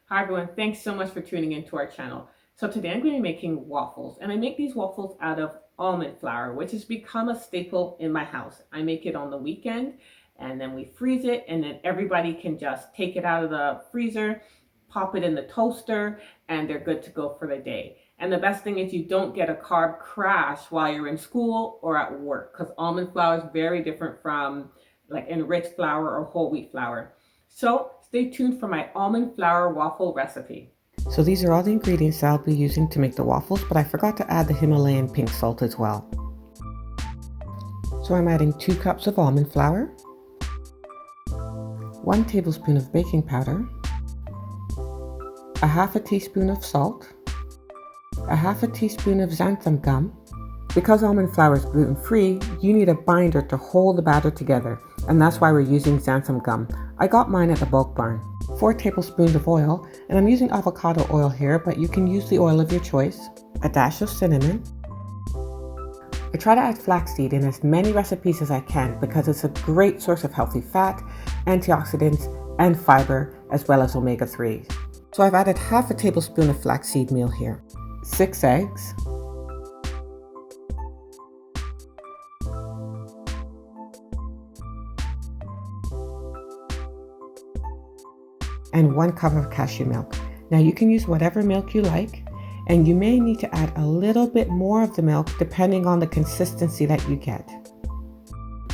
Hi everyone, thanks so much for tuning into our channel. So today I'm going to be making waffles, and I make these waffles out of almond flour, which has become a staple in my house. I make it on the weekend and then we freeze it, and then everybody can just take it out of the freezer, pop it in the toaster, and they're good to go for the day. And the best thing is you don't get a carb crash while you're in school or at work, because almond flour is very different from like enriched flour or whole wheat flour. So stay tuned for my almond flour waffle recipe. So these are all the ingredients I'll be using to make the waffles, but I forgot to add the Himalayan pink salt as well. So I'm adding 2 cups of almond flour, 1 tablespoon of baking powder, a half a teaspoon of salt, a half a teaspoon of xanthan gum. Because almond flour is gluten-free, you need a binder to hold the batter together, and that's why we're using xanthan gum. I got mine at the bulk barn. 4 tablespoons of oil, and I'm using avocado oil here, but you can use the oil of your choice. A dash of cinnamon. I try to add flaxseed in as many recipes as I can because it's a great source of healthy fat, antioxidants, and fiber, as well as omega-3s. So I've added half a tablespoon of flaxseed meal here. 6 eggs. And 1 cup of cashew milk. Now you can use whatever milk you like, and you may need to add a little bit more of the milk depending on the consistency that you get.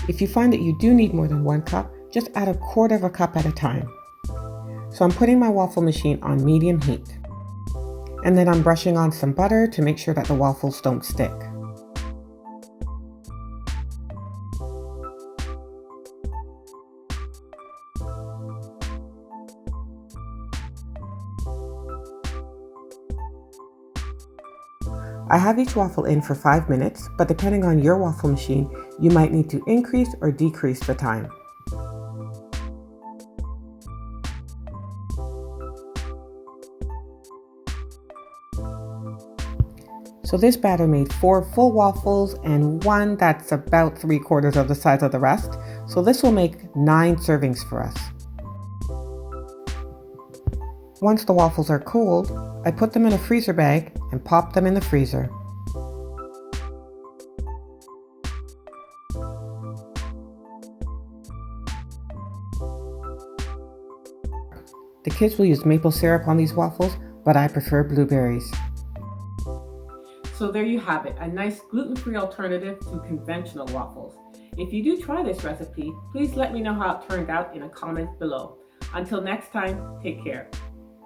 If you find that you do need more than 1 cup, just add 1/4 cup at a time. So I'm putting my waffle machine on medium heat. And then I'm brushing on some butter to make sure that the waffles don't stick. I have each waffle in for 5 minutes, but depending on your waffle machine, you might need to increase or decrease the time. So this batter made 4 full waffles and 1 that's about 3/4 of the size of the rest. So this will make 9 servings for us. Once the waffles are cooled, I put them in a freezer bag and pop them in the freezer. The kids will use maple syrup on these waffles, but I prefer blueberries. So there you have it, a nice gluten-free alternative to conventional waffles. If you do try this recipe, please let me know how it turned out in a comment below. Until next time, take care.